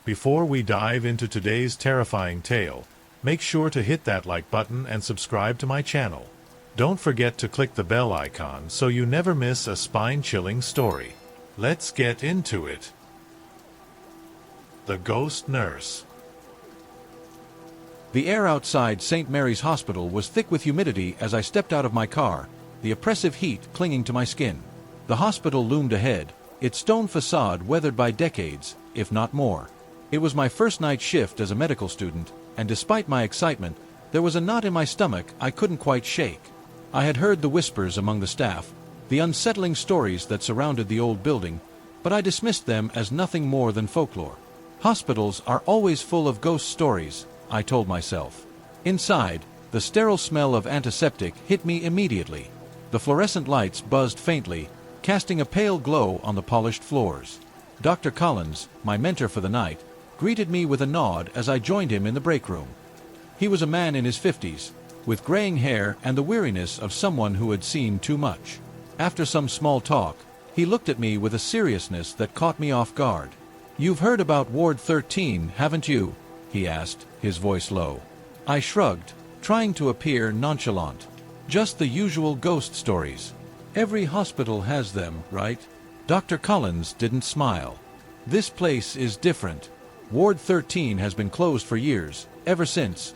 Before we dive into today's terrifying tale, make sure to hit that like button and subscribe to my channel. Don't forget to click the bell icon so you never miss a spine-chilling story. Let's get into it. The Ghost Nurse. The air outside St. Mary's Hospital was thick with humidity as I stepped out of my car, the oppressive heat clinging to my skin. The hospital loomed ahead, its stone facade weathered by decades, if not more. It was my first night shift as a medical student, and despite my excitement, there was a knot in my stomach I couldn't quite shake. I had heard the whispers among the staff, the unsettling stories that surrounded the old building, but I dismissed them as nothing more than folklore. Hospitals are always full of ghost stories, I told myself. Inside, the sterile smell of antiseptic hit me immediately. The fluorescent lights buzzed faintly, casting a pale glow on the polished floors. Dr. Collins, my mentor for the night, greeted me with a nod as I joined him in the break room. He was a man in his 50s, with graying hair and the weariness of someone who had seen too much. After some small talk, he looked at me with a seriousness that caught me off guard. "You've heard about Ward 13, haven't you?" he asked, his voice low. I shrugged, trying to appear nonchalant. "Just the usual ghost stories. Every hospital has them, right?" Dr. Collins didn't smile. "This place is different. Ward 13 has been closed for years, ever since.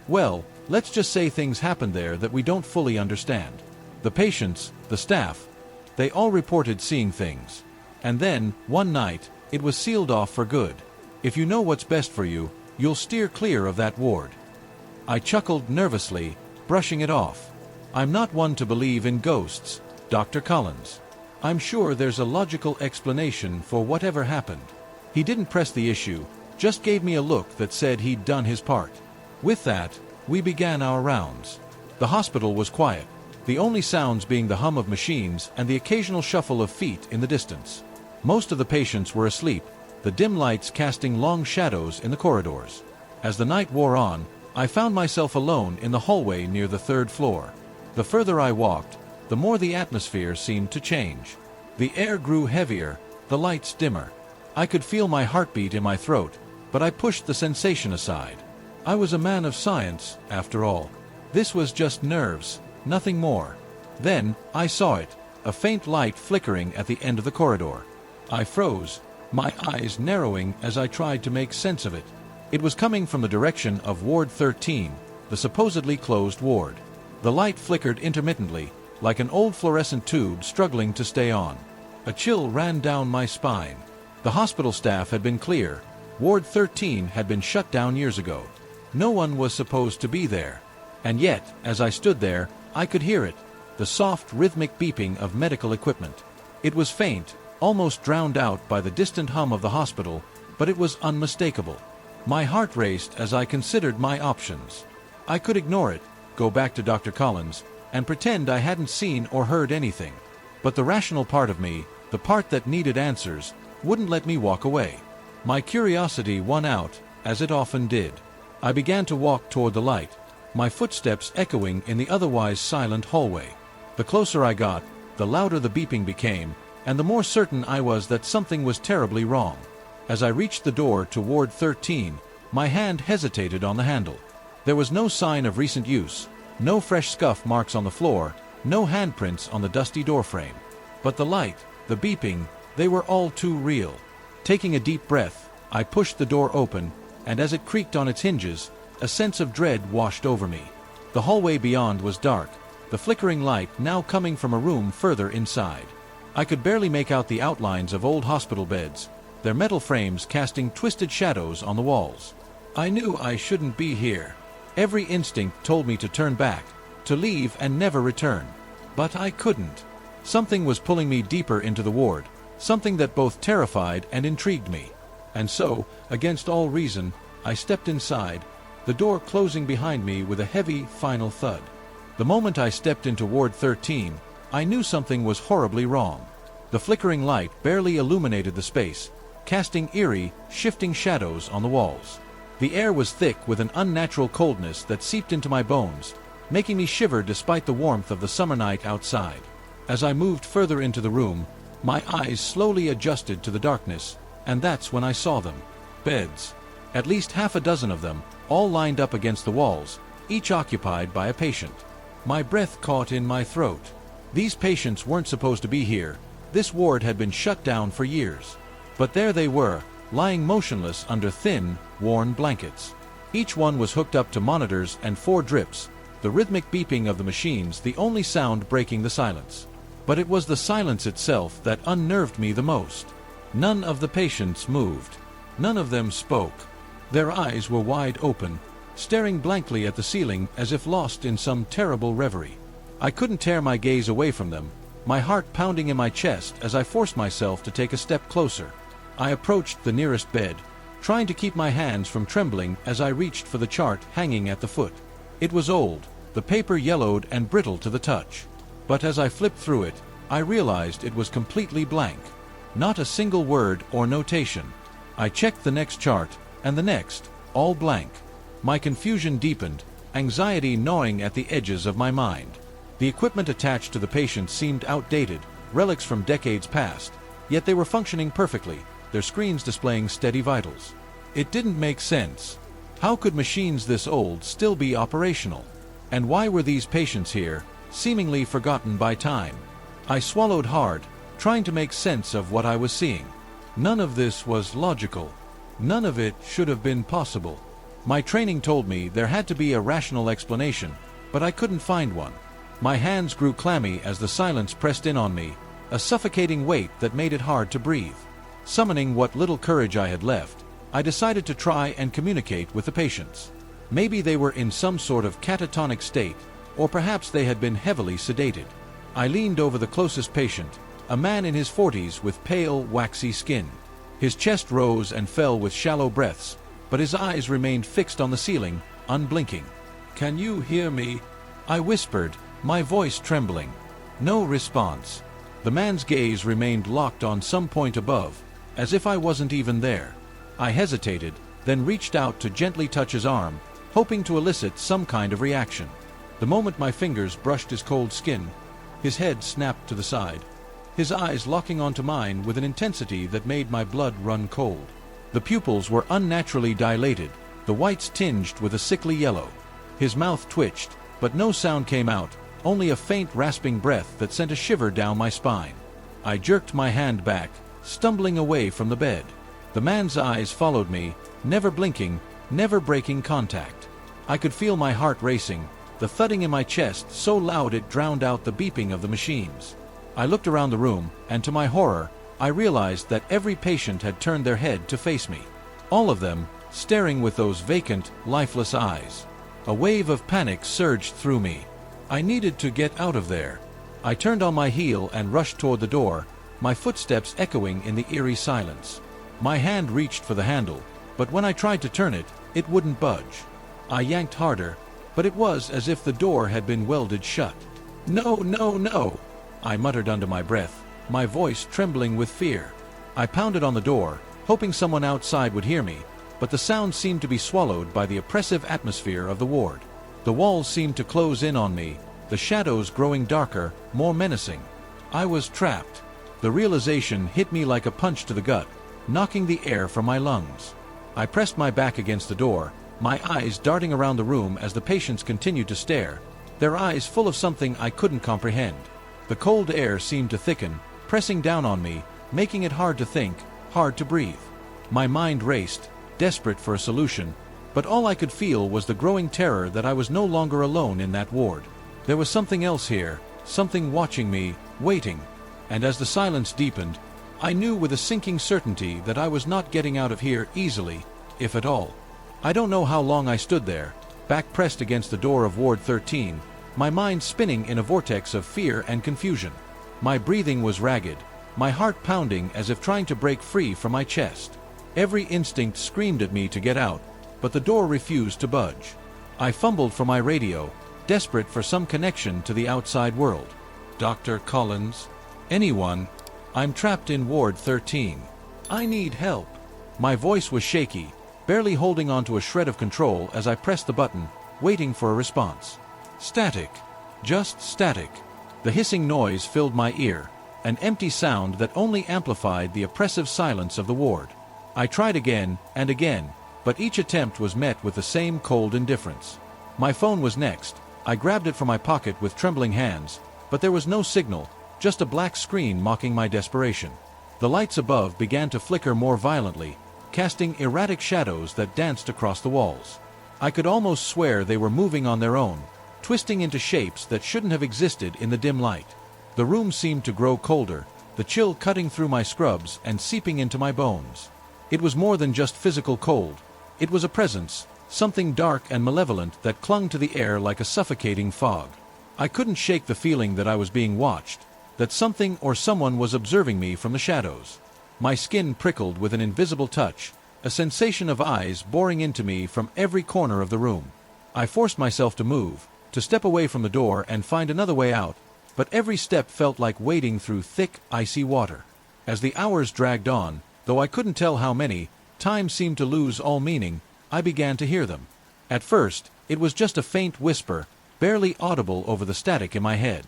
Well, let's just say things happen there that we don't fully understand. The patients, the staff, they all reported seeing things. And then, one night, it was sealed off for good. If you know what's best for you, you'll steer clear of that ward." I chuckled nervously, brushing it off. "I'm not one to believe in ghosts, Dr. Collins. I'm sure there's a logical explanation for whatever happened." He didn't press the issue, just gave me a look that said he'd done his part. With that, we began our rounds. The hospital was quiet, the only sounds being the hum of machines and the occasional shuffle of feet in the distance. Most of the patients were asleep, the dim lights casting long shadows in the corridors. As the night wore on, I found myself alone in the hallway near the third floor. The further I walked, the more the atmosphere seemed to change. The air grew heavier, the lights dimmer. I could feel my heartbeat in my throat, but I pushed the sensation aside. I was a man of science, after all. This was just nerves, nothing more. Then, I saw it, a faint light flickering at the end of the corridor. I froze, my eyes narrowing as I tried to make sense of it. It was coming from the direction of Ward 13, the supposedly closed ward. The light flickered intermittently, like an old fluorescent tube struggling to stay on. A chill ran down my spine. The hospital staff had been clear. Ward 13 had been shut down years ago. No one was supposed to be there. And yet, as I stood there, I could hear it, the soft, rhythmic beeping of medical equipment. It was faint, almost drowned out by the distant hum of the hospital, but it was unmistakable. My heart raced as I considered my options. I could ignore it, go back to Dr. Collins, and pretend I hadn't seen or heard anything. But the rational part of me, the part that needed answers, wouldn't let me walk away. My curiosity won out, as it often did. I began to walk toward the light, my footsteps echoing in the otherwise silent hallway. The closer I got, the louder the beeping became, and the more certain I was that something was terribly wrong. As I reached the door to Ward 13, my hand hesitated on the handle. There was no sign of recent use, no fresh scuff marks on the floor, no handprints on the dusty doorframe. But the light, the beeping, they were all too real. Taking a deep breath, I pushed the door open, and as it creaked on its hinges, a sense of dread washed over me. The hallway beyond was dark, the flickering light now coming from a room further inside. I could barely make out the outlines of old hospital beds, their metal frames casting twisted shadows on the walls. I knew I shouldn't be here. Every instinct told me to turn back, to leave and never return. But I couldn't. Something was pulling me deeper into the ward, something that both terrified and intrigued me. And so, against all reason, I stepped inside, the door closing behind me with a heavy, final thud. The moment I stepped into Ward 13, I knew something was horribly wrong. The flickering light barely illuminated the space, casting eerie, shifting shadows on the walls. The air was thick with an unnatural coldness that seeped into my bones, making me shiver despite the warmth of the summer night outside. As I moved further into the room, my eyes slowly adjusted to the darkness, and that's when I saw them. Beds. At least half a dozen of them, all lined up against the walls, each occupied by a patient. My breath caught in my throat. These patients weren't supposed to be here. This ward had been shut down for years. But there they were, lying motionless under thin, worn blankets. Each one was hooked up to monitors and 4 drips, the rhythmic beeping of the machines the only sound breaking the silence. But it was the silence itself that unnerved me the most. None of the patients moved. None of them spoke. Their eyes were wide open, staring blankly at the ceiling as if lost in some terrible reverie. I couldn't tear my gaze away from them, my heart pounding in my chest as I forced myself to take a step closer. I approached the nearest bed, trying to keep my hands from trembling as I reached for the chart hanging at the foot. It was old, the paper yellowed and brittle to the touch. But as I flipped through it, I realized it was completely blank. Not a single word or notation. I checked the next chart, and the next, all blank. My confusion deepened, anxiety gnawing at the edges of my mind. The equipment attached to the patients seemed outdated, relics from decades past, yet they were functioning perfectly, their screens displaying steady vitals. It didn't make sense. How could machines this old still be operational? And why were these patients here, seemingly forgotten by time? I swallowed hard, trying to make sense of what I was seeing. None of this was logical. None of it should have been possible. My training told me there had to be a rational explanation, but I couldn't find one. My hands grew clammy as the silence pressed in on me, a suffocating weight that made it hard to breathe. Summoning what little courage I had left, I decided to try and communicate with the patients. Maybe they were in some sort of catatonic state, or perhaps they had been heavily sedated. I leaned over the closest patient, a man in his 40s with pale, waxy skin. His chest rose and fell with shallow breaths, but his eyes remained fixed on the ceiling, unblinking. "Can you hear me?" I whispered, my voice trembling. No response. The man's gaze remained locked on some point above, as if I wasn't even there. I hesitated, then reached out to gently touch his arm, hoping to elicit some kind of reaction. The moment my fingers brushed his cold skin, his head snapped to the side, his eyes locking onto mine with an intensity that made my blood run cold. The pupils were unnaturally dilated, the whites tinged with a sickly yellow. His mouth twitched, but no sound came out, only a faint rasping breath that sent a shiver down my spine. I jerked my hand back, stumbling away from the bed. The man's eyes followed me, never blinking, never breaking contact. I could feel my heart racing, the thudding in my chest so loud it drowned out the beeping of the machines. I looked around the room, and to my horror, I realized that every patient had turned their head to face me. All of them, staring with those vacant, lifeless eyes. A wave of panic surged through me. I needed to get out of there. I turned on my heel and rushed toward the door, my footsteps echoing in the eerie silence. My hand reached for the handle, but when I tried to turn it, it wouldn't budge. I yanked harder, but it was as if the door had been welded shut. "No, no, no!" I muttered under my breath, my voice trembling with fear. I pounded on the door, hoping someone outside would hear me, but the sound seemed to be swallowed by the oppressive atmosphere of the ward. The walls seemed to close in on me, the shadows growing darker, more menacing. I was trapped. The realization hit me like a punch to the gut, knocking the air from my lungs. I pressed my back against the door, my eyes darting around the room as the patients continued to stare, their eyes full of something I couldn't comprehend. The cold air seemed to thicken, pressing down on me, making it hard to think, hard to breathe. My mind raced, desperate for a solution, but all I could feel was the growing terror that I was no longer alone in that ward. There was something else here, something watching me, waiting. And as the silence deepened, I knew with a sinking certainty that I was not getting out of here easily, if at all. I don't know how long I stood there, back pressed against the door of Ward 13, my mind spinning in a vortex of fear and confusion. My breathing was ragged, my heart pounding as if trying to break free from my chest. Every instinct screamed at me to get out, but the door refused to budge. I fumbled for my radio, desperate for some connection to the outside world. "Dr. Collins? Anyone? I'm trapped in Ward 13. I need help." My voice was shaky, barely holding on to a shred of control as I pressed the button, waiting for a response. Static. Just static. The hissing noise filled my ear, an empty sound that only amplified the oppressive silence of the ward. I tried again and again, but each attempt was met with the same cold indifference. My phone was next. I grabbed it from my pocket with trembling hands, but there was no signal, just a black screen mocking my desperation. The lights above began to flicker more violently, casting erratic shadows that danced across the walls. I could almost swear they were moving on their own, twisting into shapes that shouldn't have existed in the dim light. The room seemed to grow colder, the chill cutting through my scrubs and seeping into my bones. It was more than just physical cold. It was a presence, something dark and malevolent that clung to the air like a suffocating fog. I couldn't shake the feeling that I was being watched, that something or someone was observing me from the shadows. My skin prickled with an invisible touch, a sensation of eyes boring into me from every corner of the room. I forced myself to move, to step away from the door and find another way out, but every step felt like wading through thick, icy water. As the hours dragged on, though I couldn't tell how many, time seemed to lose all meaning. I began to hear them. At first, it was just a faint whisper, barely audible over the static in my head.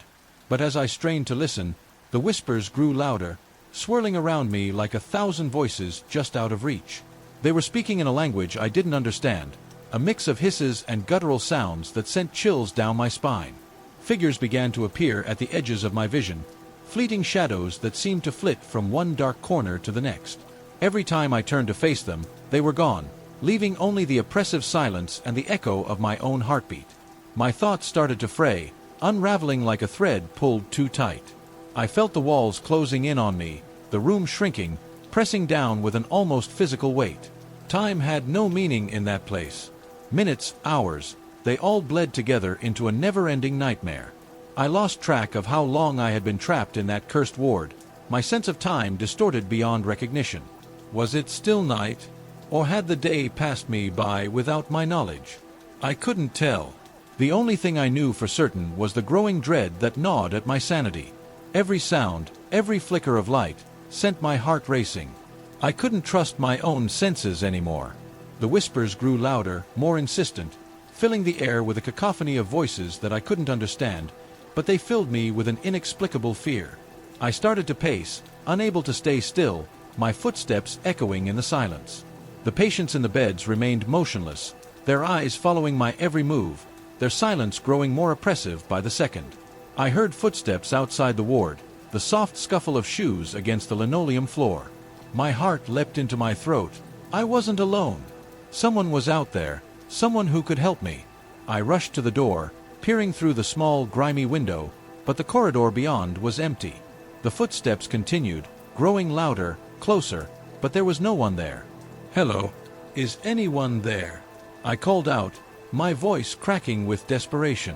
But as I strained to listen, the whispers grew louder, swirling around me like 1,000 voices just out of reach. They were speaking in a language I didn't understand, a mix of hisses and guttural sounds that sent chills down my spine. Figures began to appear at the edges of my vision, fleeting shadows that seemed to flit from one dark corner to the next. Every time I turned to face them, they were gone, leaving only the oppressive silence and the echo of my own heartbeat. My thoughts started to fray, unraveling like a thread pulled too tight. I felt the walls closing in on me, the room shrinking, pressing down with an almost physical weight. Time had no meaning in that place. Minutes, hours, they all bled together into a never-ending nightmare. I lost track of how long I had been trapped in that cursed ward, my sense of time distorted beyond recognition. Was it still night? Or had the day passed me by without my knowledge? I couldn't tell. The only thing I knew for certain was the growing dread that gnawed at my sanity. Every sound, every flicker of light, sent my heart racing. I couldn't trust my own senses anymore. The whispers grew louder, more insistent, filling the air with a cacophony of voices that I couldn't understand, but they filled me with an inexplicable fear. I started to pace, unable to stay still, my footsteps echoing in the silence. The patients in the beds remained motionless, their eyes following my every move, their silence growing more oppressive by the second. I heard footsteps outside the ward, the soft scuffle of shoes against the linoleum floor. My heart leapt into my throat. I wasn't alone. Someone was out there, someone who could help me. I rushed to the door, peering through the small, grimy window, but the corridor beyond was empty. The footsteps continued, growing louder, closer, but there was no one there. "Hello, is anyone there?" I called out, my voice cracking with desperation.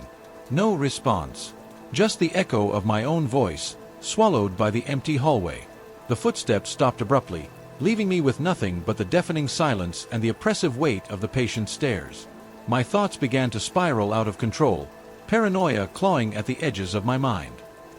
No response. Just the echo of my own voice, swallowed by the empty hallway. The footsteps stopped abruptly, leaving me with nothing but the deafening silence and the oppressive weight of the patient's stares. My thoughts began to spiral out of control, paranoia clawing at the edges of my mind.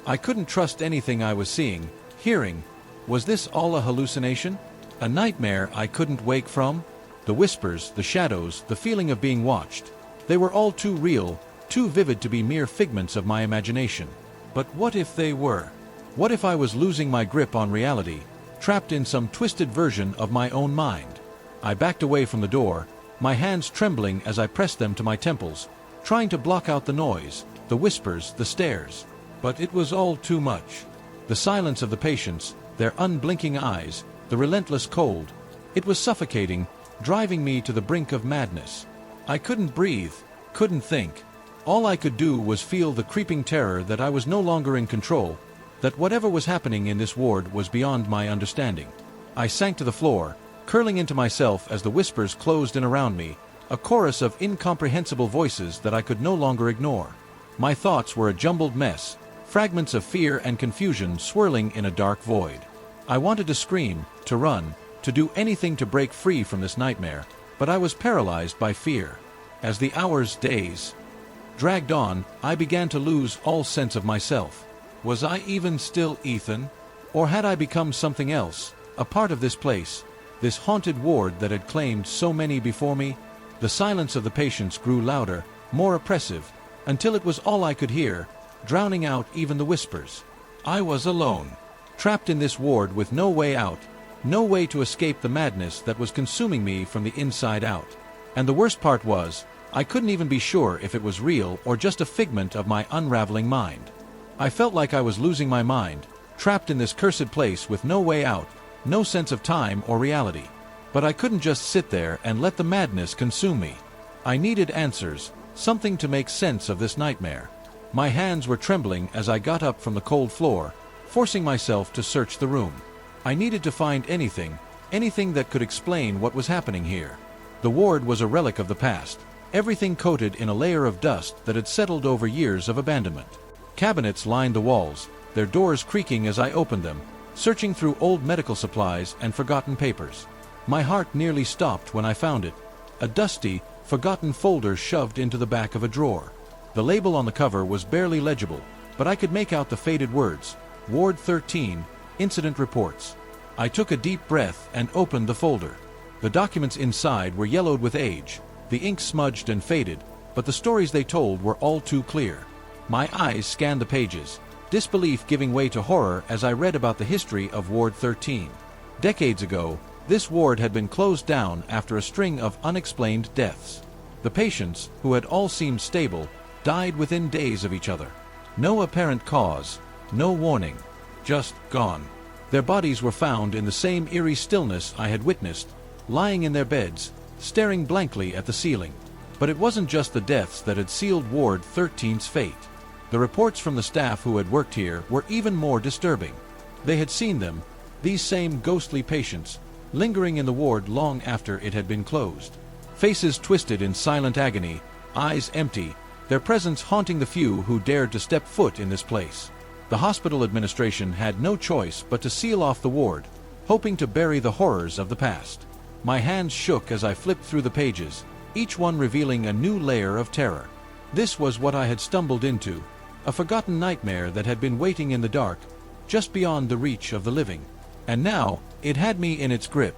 I couldn't trust anything I was seeing, hearing. Was this all a hallucination? A nightmare I couldn't wake from? The whispers, the shadows, the feeling of being watched. They were all too real, too vivid to be mere figments of my imagination. But what if they were? What if I was losing my grip on reality, trapped in some twisted version of my own mind? I backed away from the door, my hands trembling as I pressed them to my temples, trying to block out the noise, the whispers, the stares. But it was all too much. The silence of the patients, their unblinking eyes, the relentless cold. It was suffocating, driving me to the brink of madness. I couldn't breathe, couldn't think. All I could do was feel the creeping terror that I was no longer in control, that whatever was happening in this ward was beyond my understanding. I sank to the floor, curling into myself as the whispers closed in around me, a chorus of incomprehensible voices that I could no longer ignore. My thoughts were a jumbled mess, fragments of fear and confusion swirling in a dark void. I wanted to scream, to run, to do anything to break free from this nightmare, but I was paralyzed by fear. As the hours, days, dragged on, I began to lose all sense of myself. Was I even still Ethan? Or had I become something else, a part of this place, this haunted ward that had claimed so many before me? The silence of the patients grew louder, more oppressive, until it was all I could hear, drowning out even the whispers. I was alone, trapped in this ward with no way out, No way to escape the madness that was consuming me from the inside out. And the worst part was, I couldn't even be sure if it was real or just a figment of my unraveling mind. I felt like I was losing my mind, trapped in this cursed place with no way out, no sense of time or reality. But I couldn't just sit there and let the madness consume me. I needed answers, something to make sense of this nightmare. My hands were trembling as I got up from the cold floor, forcing myself to search the room. I needed to find anything that could explain what was happening here. The ward was a relic of the past, everything coated in a layer of dust that had settled over years of abandonment. Cabinets lined the walls, their doors creaking as I opened them, searching through old medical supplies and forgotten papers. My heart nearly stopped when I found it, a dusty, forgotten folder shoved into the back of a drawer. The label on the cover was barely legible, but I could make out the faded words, Ward 13, Incident Reports. I took a deep breath and opened the folder. The documents inside were yellowed with age, the ink smudged and faded, but the stories they told were all too clear. My eyes scanned the pages, disbelief giving way to horror as I read about the history of Ward 13. Decades ago, this ward had been closed down after a string of unexplained deaths. The patients, who had all seemed stable, died within days of each other. No apparent cause, no warning, just gone. Their bodies were found in the same eerie stillness I had witnessed, lying in their beds, staring blankly at the ceiling. But it wasn't just the deaths that had sealed Ward 13's fate. The reports from the staff who had worked here were even more disturbing. They had seen them, these same ghostly patients, lingering in the ward long after it had been closed. Faces twisted in silent agony, eyes empty, their presence haunting the few who dared to step foot in this place. The hospital administration had no choice but to seal off the ward, hoping to bury the horrors of the past. My hands shook as I flipped through the pages, each one revealing a new layer of terror. This was what I had stumbled into, a forgotten nightmare that had been waiting in the dark, just beyond the reach of the living. And now, it had me in its grip.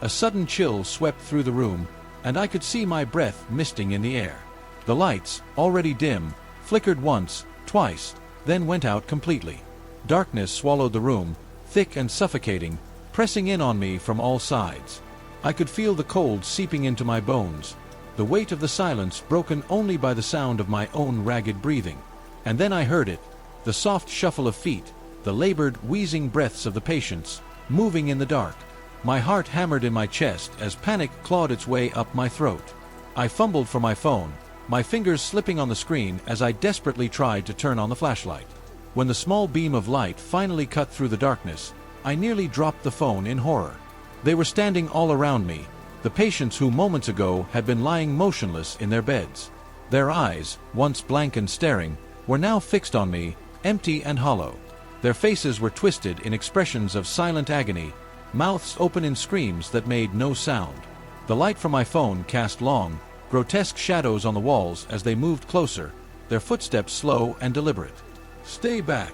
A sudden chill swept through the room, and I could see my breath misting in the air. The lights, already dim, flickered once, twice, then went out completely. Darkness swallowed the room, thick and suffocating, pressing in on me from all sides. I could feel the cold seeping into my bones, the weight of the silence broken only by the sound of my own ragged breathing. And then I heard it, the soft shuffle of feet, the labored, wheezing breaths of the patients, moving in the dark. My heart hammered in my chest as panic clawed its way up my throat. I fumbled for my phone, my fingers slipping on the screen as I desperately tried to turn on the flashlight. When the small beam of light finally cut through the darkness, I nearly dropped the phone in horror. They were standing all around me, the patients who moments ago had been lying motionless in their beds. Their eyes, once blank and staring, were now fixed on me, empty and hollow. Their faces were twisted in expressions of silent agony, mouths open in screams that made no sound. The light from my phone cast long, grotesque shadows on the walls as they moved closer, their footsteps slow and deliberate. "Stay back!"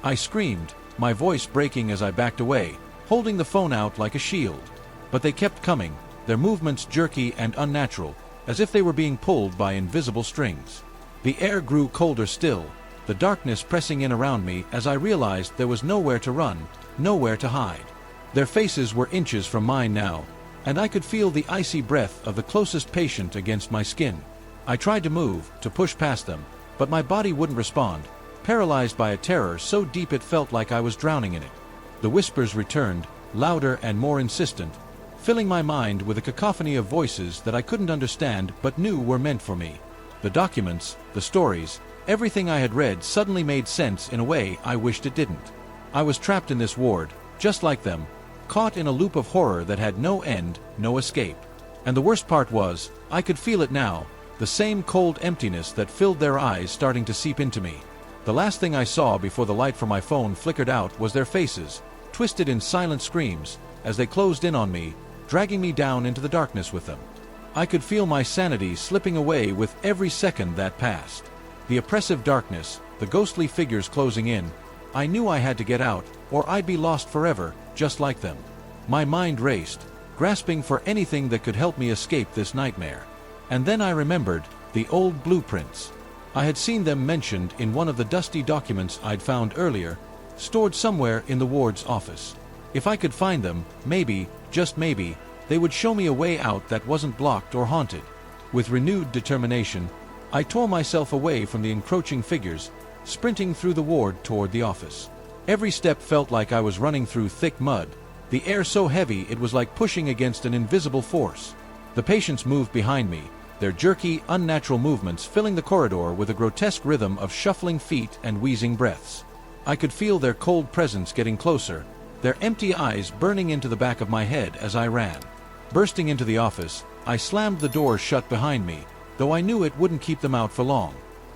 I screamed, my voice breaking as I backed away, holding the phone out like a shield. But they kept coming, their movements jerky and unnatural, as if they were being pulled by invisible strings. The air grew colder still, the darkness pressing in around me as I realized there was nowhere to run, nowhere to hide. Their faces were inches from mine now, and I could feel the icy breath of the closest patient against my skin. I tried to move, to push past them, but my body wouldn't respond, paralyzed by a terror so deep it felt like I was drowning in it. The whispers returned, louder and more insistent, filling my mind with a cacophony of voices that I couldn't understand but knew were meant for me. The documents, the stories, everything I had read suddenly made sense in a way I wished it didn't. I was trapped in this ward, just like them, caught in a loop of horror that had no end, no escape. And the worst part was, I could feel it now, the same cold emptiness that filled their eyes starting to seep into me. The last thing I saw before the light from my phone flickered out was their faces, twisted in silent screams, as they closed in on me, dragging me down into the darkness with them. I could feel my sanity slipping away with every second that passed. The oppressive darkness, the ghostly figures closing in, I knew I had to get out, or I'd be lost forever, just like them. My mind raced, grasping for anything that could help me escape this nightmare. And then I remembered the old blueprints. I had seen them mentioned in one of the dusty documents I'd found earlier, stored somewhere in the ward's office. If I could find them, maybe, just maybe, they would show me a way out that wasn't blocked or haunted. With renewed determination, I tore myself away from the encroaching figures, sprinting through the ward toward the office. Every step felt like I was running through thick mud, the air so heavy it was like pushing against an invisible force. The patients moved behind me, their jerky, unnatural movements filling the corridor with a grotesque rhythm of shuffling feet and wheezing breaths. I could feel their cold presence getting closer, their empty eyes burning into the back of my head as I ran. Bursting into the office, I slammed the door shut behind me, though I knew it wouldn't keep them out for long.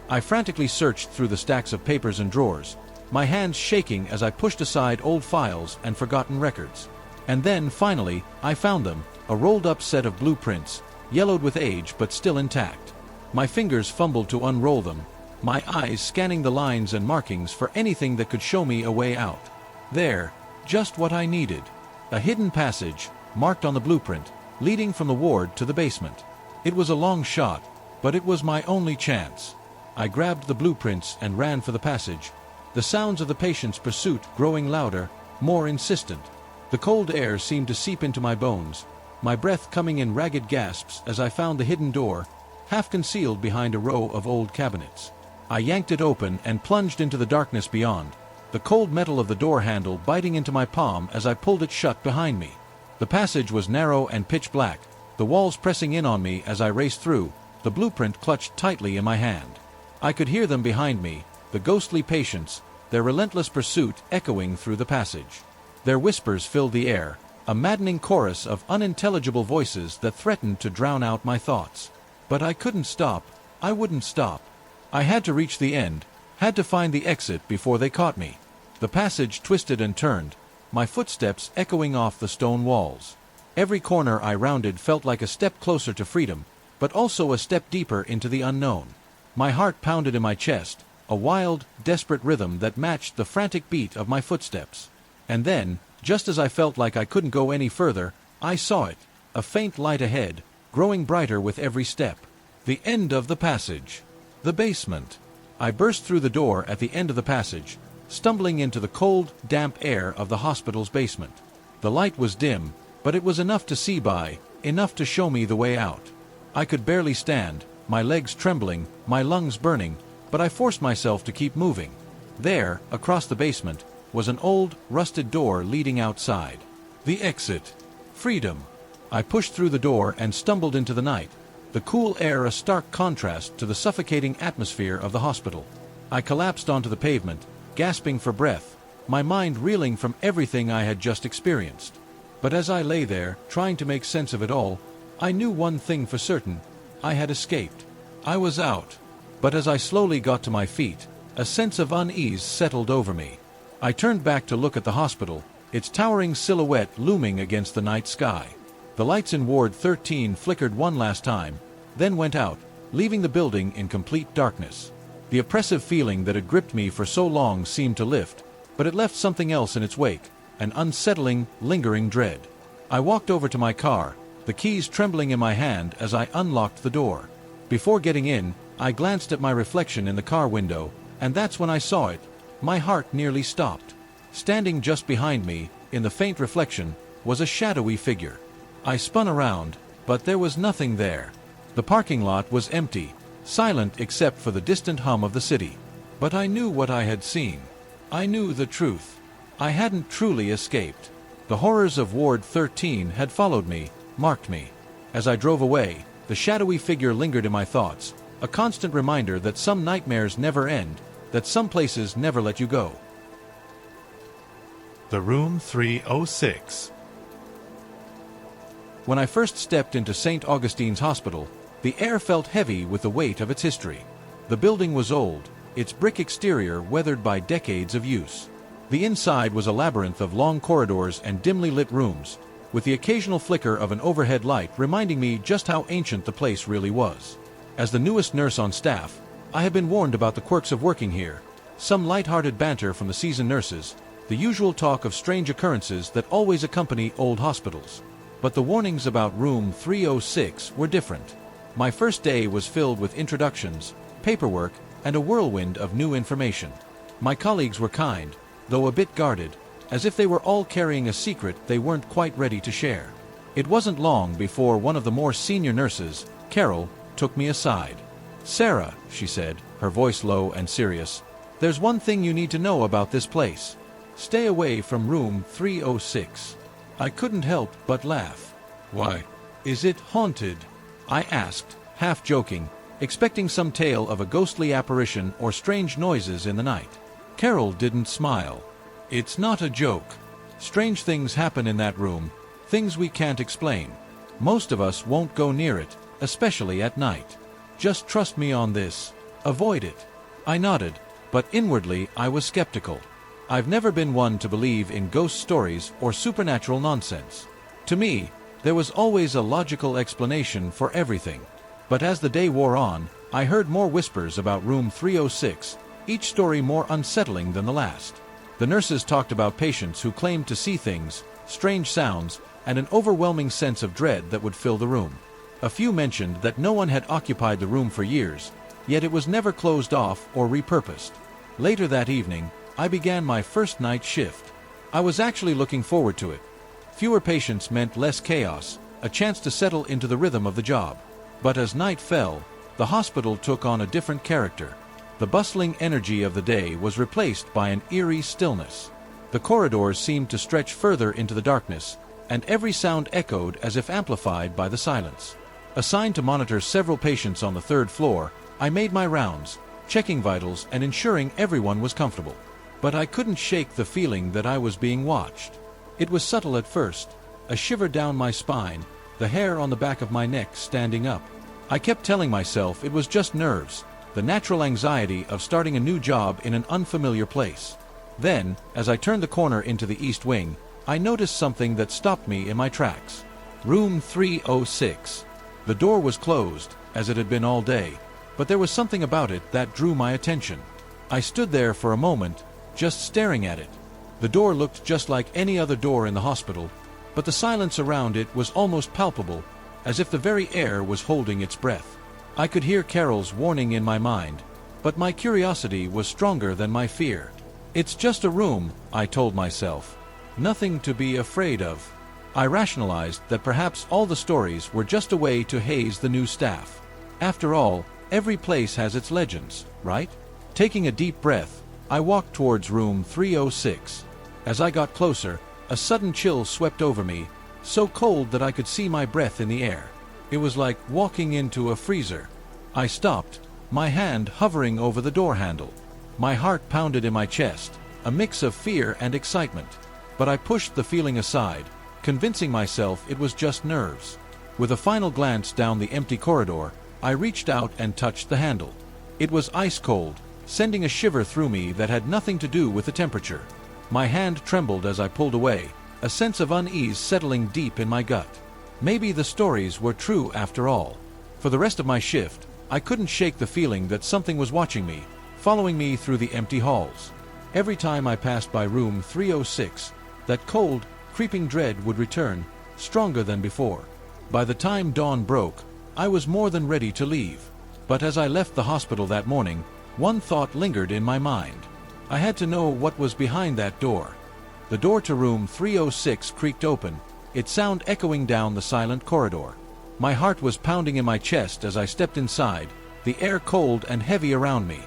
I frantically searched through the stacks of papers and drawers, my hands shaking as I pushed aside old files and forgotten records. And then, finally, I found them, a rolled-up set of blueprints, yellowed with age but still intact. My fingers fumbled to unroll them, my eyes scanning the lines and markings for anything that could show me a way out. There, just what I needed. A hidden passage, marked on the blueprint, leading from the ward to the basement. It was a long shot, but it was my only chance. I grabbed the blueprints and ran for the passage, the sounds of the patient's pursuit growing louder, more insistent. The cold air seemed to seep into my bones, my breath coming in ragged gasps as I found the hidden door, half concealed behind a row of old cabinets. I yanked it open and plunged into the darkness beyond, the cold metal of the door handle biting into my palm as I pulled it shut behind me. The passage was narrow and pitch black, the walls pressing in on me as I raced through, the blueprint clutched tightly in my hand. I could hear them behind me, the ghostly patients, their relentless pursuit echoing through the passage. Their whispers filled the air, a maddening chorus of unintelligible voices that threatened to drown out my thoughts. But I couldn't stop. I wouldn't stop. I had to reach the end, had to find the exit before they caught me. The passage twisted and turned, my footsteps echoing off the stone walls. Every corner I rounded felt like a step closer to freedom, but also a step deeper into the unknown. My heart pounded in my chest, a wild, desperate rhythm that matched the frantic beat of my footsteps. And then, just as I felt like I couldn't go any further, I saw it, a faint light ahead, growing brighter with every step. The end of the passage. The basement. I burst through the door at the end of the passage, stumbling into the cold, damp air of the hospital's basement. The light was dim, but it was enough to see by, enough to show me the way out. I could barely stand, my legs trembling, my lungs burning, but I forced myself to keep moving. There, across the basement, was an old, rusted door leading outside. The exit. Freedom. I pushed through the door and stumbled into the night, the cool air a stark contrast to the suffocating atmosphere of the hospital. I collapsed onto the pavement, gasping for breath, my mind reeling from everything I had just experienced. But as I lay there, trying to make sense of it all, I knew one thing for certain: I had escaped. I was out. But as I slowly got to my feet, a sense of unease settled over me. I turned back to look at the hospital, its towering silhouette looming against the night sky. The lights in Ward 13 flickered one last time, then went out, leaving the building in complete darkness. The oppressive feeling that had gripped me for so long seemed to lift, but it left something else in its wake, an unsettling, lingering dread. I walked over to my car, the keys trembling in my hand as I unlocked the door. Before getting in, I glanced at my reflection in the car window, and that's when I saw it. My heart nearly stopped. Standing just behind me, in the faint reflection, was a shadowy figure. I spun around, but there was nothing there. The parking lot was empty, silent except for the distant hum of the city. But I knew what I had seen. I knew the truth. I hadn't truly escaped. The horrors of Ward 13 had followed me, marked me. As I drove away, the shadowy figure lingered in my thoughts, a constant reminder that some nightmares never end, that some places never let you go. The Room 306. When I first stepped into St. Augustine's Hospital, the air felt heavy with the weight of its history. The building was old, its brick exterior weathered by decades of use. The inside was a labyrinth of long corridors and dimly lit rooms, with the occasional flicker of an overhead light reminding me just how ancient the place really was. As the newest nurse on staff, I had been warned about the quirks of working here, some light-hearted banter from the seasoned nurses, the usual talk of strange occurrences that always accompany old hospitals. But the warnings about Room 306 were different. My first day was filled with introductions, paperwork, and a whirlwind of new information. My colleagues were kind, though a bit guarded, as if they were all carrying a secret they weren't quite ready to share. It wasn't long before one of the more senior nurses, Carol, took me aside. "Sarah," she said, her voice low and serious, "there's one thing you need to know about this place. Stay away from room 306. I couldn't help but laugh. "Why? Is it haunted?" I asked, half joking, expecting some tale of a ghostly apparition or strange noises in the night. Carol didn't smile. "It's not a joke. Strange things happen in that room, things we can't explain. Most of us won't go near it, especially at night. Just trust me on this. Avoid it." I nodded, but inwardly I was skeptical. I've never been one to believe in ghost stories or supernatural nonsense. To me, there was always a logical explanation for everything. But as the day wore on, I heard more whispers about room 306, each story more unsettling than the last. The nurses talked about patients who claimed to see things, strange sounds, and an overwhelming sense of dread that would fill the room. A few mentioned that no one had occupied the room for years, yet it was never closed off or repurposed. Later that evening, I began my first night shift. I was actually looking forward to it. Fewer patients meant less chaos, a chance to settle into the rhythm of the job. But as night fell, the hospital took on a different character. The bustling energy of the day was replaced by an eerie stillness. The corridors seemed to stretch further into the darkness, and every sound echoed as if amplified by the silence. Assigned to monitor several patients on the third floor, I made my rounds, checking vitals and ensuring everyone was comfortable. But I couldn't shake the feeling that I was being watched. It was subtle at first, a shiver down my spine, the hair on the back of my neck standing up. I kept telling myself it was just nerves, the natural anxiety of starting a new job in an unfamiliar place. Then, as I turned the corner into the east wing, I noticed something that stopped me in my tracks. Room 306. The door was closed, as it had been all day, but there was something about it that drew my attention. I stood there for a moment, just staring at it. The door looked just like any other door in the hospital, but the silence around it was almost palpable, as if the very air was holding its breath. I could hear Carol's warning in my mind, but my curiosity was stronger than my fear. "It's just a room," I told myself. "Nothing to be afraid of." I rationalized that perhaps all the stories were just a way to haze the new staff. After all, every place has its legends, right? Taking a deep breath, I walked towards room 306. As I got closer, a sudden chill swept over me, so cold that I could see my breath in the air. It was like walking into a freezer. I stopped, my hand hovering over the door handle. My heart pounded in my chest, a mix of fear and excitement. But I pushed the feeling aside, convincing myself it was just nerves. With a final glance down the empty corridor, I reached out and touched the handle. It was ice cold, sending a shiver through me that had nothing to do with the temperature. My hand trembled as I pulled away, a sense of unease settling deep in my gut. Maybe the stories were true after all. For the rest of my shift, I couldn't shake the feeling that something was watching me, following me through the empty halls. Every time I passed by room 306, that cold, creeping dread would return, stronger than before. By the time dawn broke, I was more than ready to leave. But as I left the hospital that morning, one thought lingered in my mind. I had to know what was behind that door. The door to room 306 creaked open, its sound echoing down the silent corridor. My heart was pounding in my chest as I stepped inside, the air cold and heavy around me.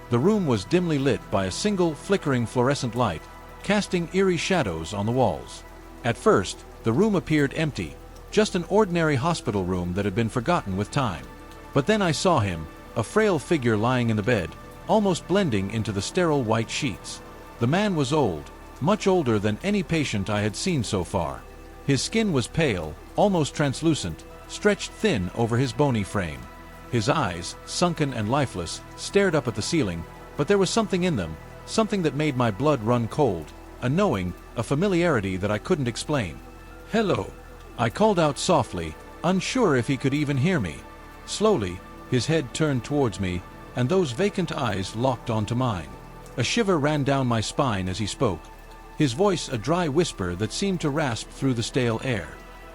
The room was dimly lit by a single flickering fluorescent light, casting eerie shadows on the walls. At first, the room appeared empty, just an ordinary hospital room that had been forgotten with time. But then I saw him, a frail figure lying in the bed, almost blending into the sterile white sheets. The man was old, much older than any patient I had seen so far. His skin was pale, almost translucent, stretched thin over his bony frame. His eyes, sunken and lifeless, stared up at the ceiling, but there was something in them, something that made my blood run cold, a knowing, a familiarity that I couldn't explain. "Hello," I called out softly, unsure if he could even hear me. Slowly, his head turned towards me, and those vacant eyes locked onto mine. A shiver ran down my spine as he spoke, his voice a dry whisper that seemed to rasp through the stale air.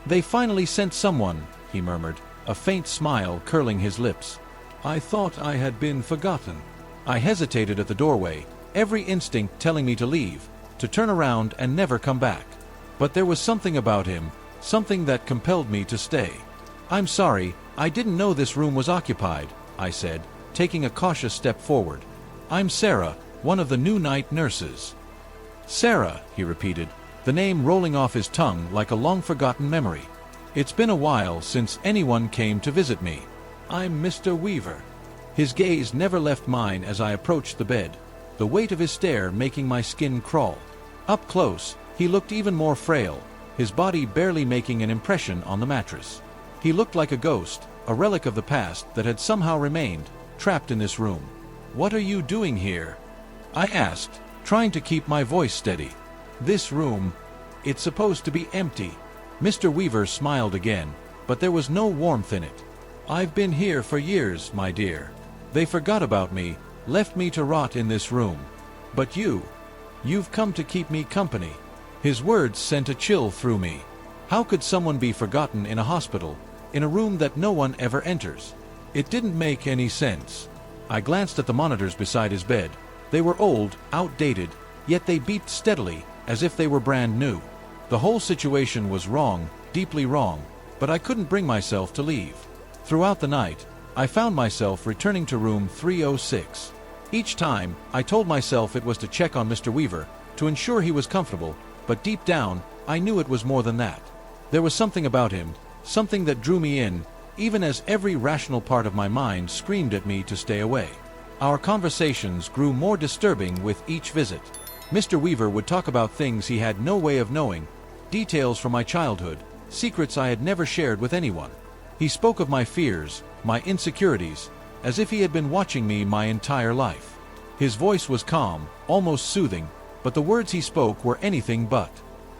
"They finally sent someone," he murmured, a faint smile curling his lips. "I thought I had been forgotten." I hesitated at the doorway, every instinct telling me to leave, to turn around and never come back. But there was something about him, something that compelled me to stay. "I'm sorry, I didn't know this room was occupied," I said, taking a cautious step forward. "I'm Sarah, one of the new night nurses." "Sarah," he repeated, the name rolling off his tongue like a long-forgotten memory. "It's been a while since anyone came to visit me. I'm Mr. Weaver." His gaze never left mine as I approached the bed, the weight of his stare making my skin crawl. Up close, he looked even more frail, his body barely making an impression on the mattress. He looked like a ghost, a relic of the past that had somehow remained, trapped in this room. "What are you doing here?" I asked, trying to keep my voice steady. "This room, it's supposed to be empty." Mr. Weaver smiled again, but there was no warmth in it. "I've been here for years, my dear. They forgot about me, left me to rot in this room. But you've come to keep me company." His words sent a chill through me. How could someone be forgotten in a hospital, in a room that no one ever enters? It didn't make any sense. I glanced at the monitors beside his bed. They were old, outdated, yet they beeped steadily, as if they were brand new. The whole situation was wrong, deeply wrong, but I couldn't bring myself to leave. Throughout the night, I found myself returning to room 306. Each time, I told myself it was to check on Mr. Weaver, to ensure he was comfortable, but deep down, I knew it was more than that. There was something about him, something that drew me in, even as every rational part of my mind screamed at me to stay away. Our conversations grew more disturbing with each visit. Mr. Weaver would talk about things he had no way of knowing, details from my childhood, secrets I had never shared with anyone. He spoke of my fears, my insecurities, as if he had been watching me my entire life. His voice was calm, almost soothing, but the words he spoke were anything but.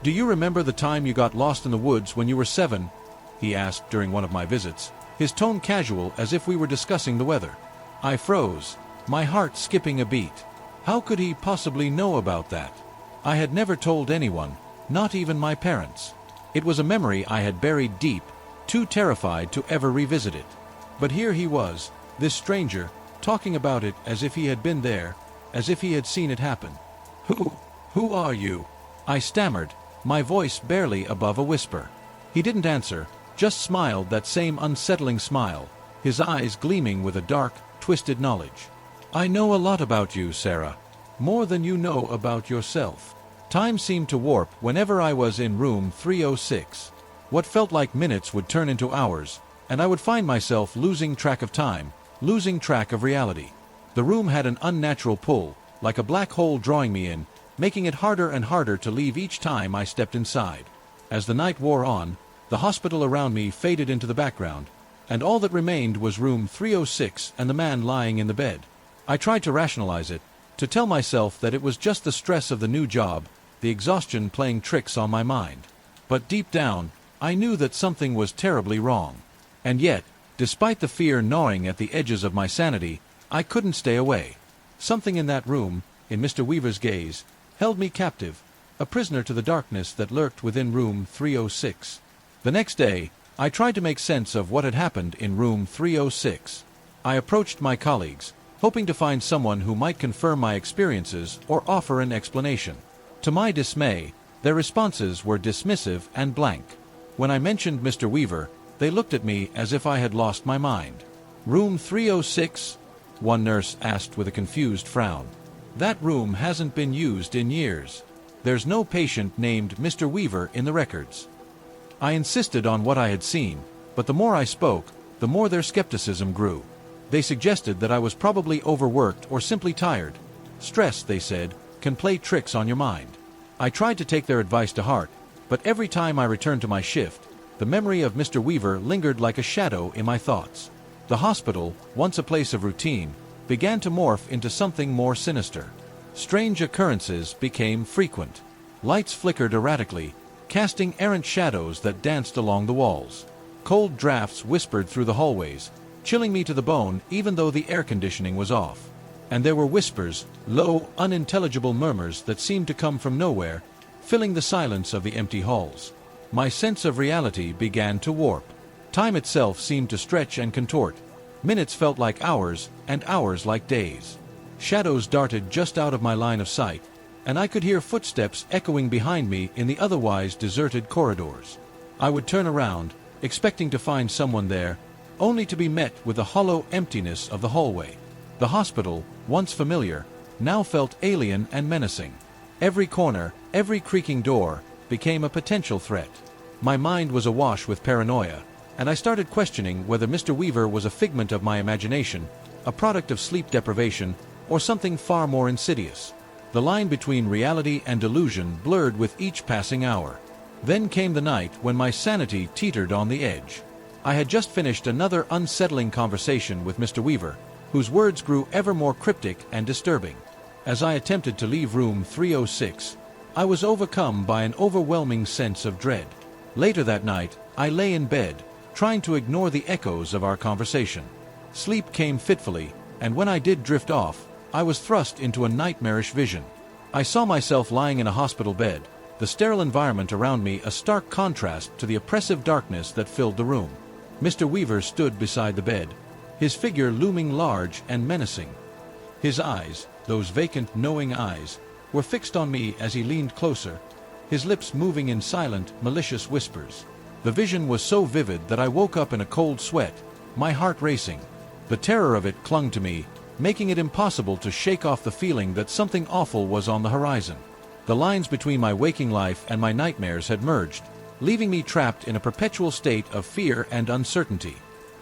"Do you remember the time you got lost in the woods when you were 7? He asked during one of my visits, his tone casual as if we were discussing the weather. I froze, my heart skipping a beat. How could he possibly know about that? I had never told anyone, not even my parents. It was a memory I had buried deep, too terrified to ever revisit it. But here he was, this stranger, talking about it as if he had been there, as if he had seen it happen. Who are you?" I stammered, my voice barely above a whisper. He didn't answer, just smiled that same unsettling smile, his eyes gleaming with a dark, twisted knowledge. "I know a lot about you, Sarah. More than you know about yourself." Time seemed to warp whenever I was in room 306. What felt like minutes would turn into hours, and I would find myself losing track of time, losing track of reality. The room had an unnatural pull, like a black hole drawing me in, making it harder and harder to leave each time I stepped inside. As the night wore on, the hospital around me faded into the background, and all that remained was room 306 and the man lying in the bed. I tried to rationalize it, to tell myself that it was just the stress of the new job, the exhaustion playing tricks on my mind. But deep down, I knew that something was terribly wrong. And yet, despite the fear gnawing at the edges of my sanity, I couldn't stay away. Something in that room, in Mr. Weaver's gaze, held me captive, a prisoner to the darkness that lurked within room 306. The next day, I tried to make sense of what had happened in room 306. I approached my colleagues, hoping to find someone who might confirm my experiences or offer an explanation. To my dismay, their responses were dismissive and blank. When I mentioned Mr. Weaver, they looked at me as if I had lost my mind. "Room 306? One nurse asked with a confused frown. "That room hasn't been used in years. There's no patient named Mr. Weaver in the records." I insisted on what I had seen, but the more I spoke, the more their skepticism grew. They suggested that I was probably overworked or simply tired. Stress, they said, can play tricks on your mind. I tried to take their advice to heart, but every time I returned to my shift, the memory of Mr. Weaver lingered like a shadow in my thoughts. The hospital, once a place of routine, began to morph into something more sinister. Strange occurrences became frequent. Lights flickered erratically, casting errant shadows that danced along the walls. Cold drafts whispered through the hallways, chilling me to the bone even though the air conditioning was off. And there were whispers, low, unintelligible murmurs that seemed to come from nowhere, filling the silence of the empty halls. My sense of reality began to warp. Time itself seemed to stretch and contort. Minutes felt like hours, and hours like days. Shadows darted just out of my line of sight, and I could hear footsteps echoing behind me in the otherwise deserted corridors. I would turn around, expecting to find someone there, only to be met with the hollow emptiness of the hallway. The hospital, once familiar, now felt alien and menacing. Every corner, every creaking door, became a potential threat. My mind was awash with paranoia, and I started questioning whether Mr. Weaver was a figment of my imagination, a product of sleep deprivation, or something far more insidious. The line between reality and delusion blurred with each passing hour. Then came the night when my sanity teetered on the edge. I had just finished another unsettling conversation with Mr. Weaver, whose words grew ever more cryptic and disturbing. As I attempted to leave room 306, I was overcome by an overwhelming sense of dread. Later that night, I lay in bed, trying to ignore the echoes of our conversation. Sleep came fitfully, and when I did drift off, I was thrust into a nightmarish vision. I saw myself lying in a hospital bed, the sterile environment around me a stark contrast to the oppressive darkness that filled the room. Mr. Weaver stood beside the bed, his figure looming large and menacing. His eyes, those vacant, knowing eyes, were fixed on me as he leaned closer, his lips moving in silent, malicious whispers. The vision was so vivid that I woke up in a cold sweat, my heart racing. The terror of it clung to me, making it impossible to shake off the feeling that something awful was on the horizon. The lines between my waking life and my nightmares had merged, leaving me trapped in a perpetual state of fear and uncertainty.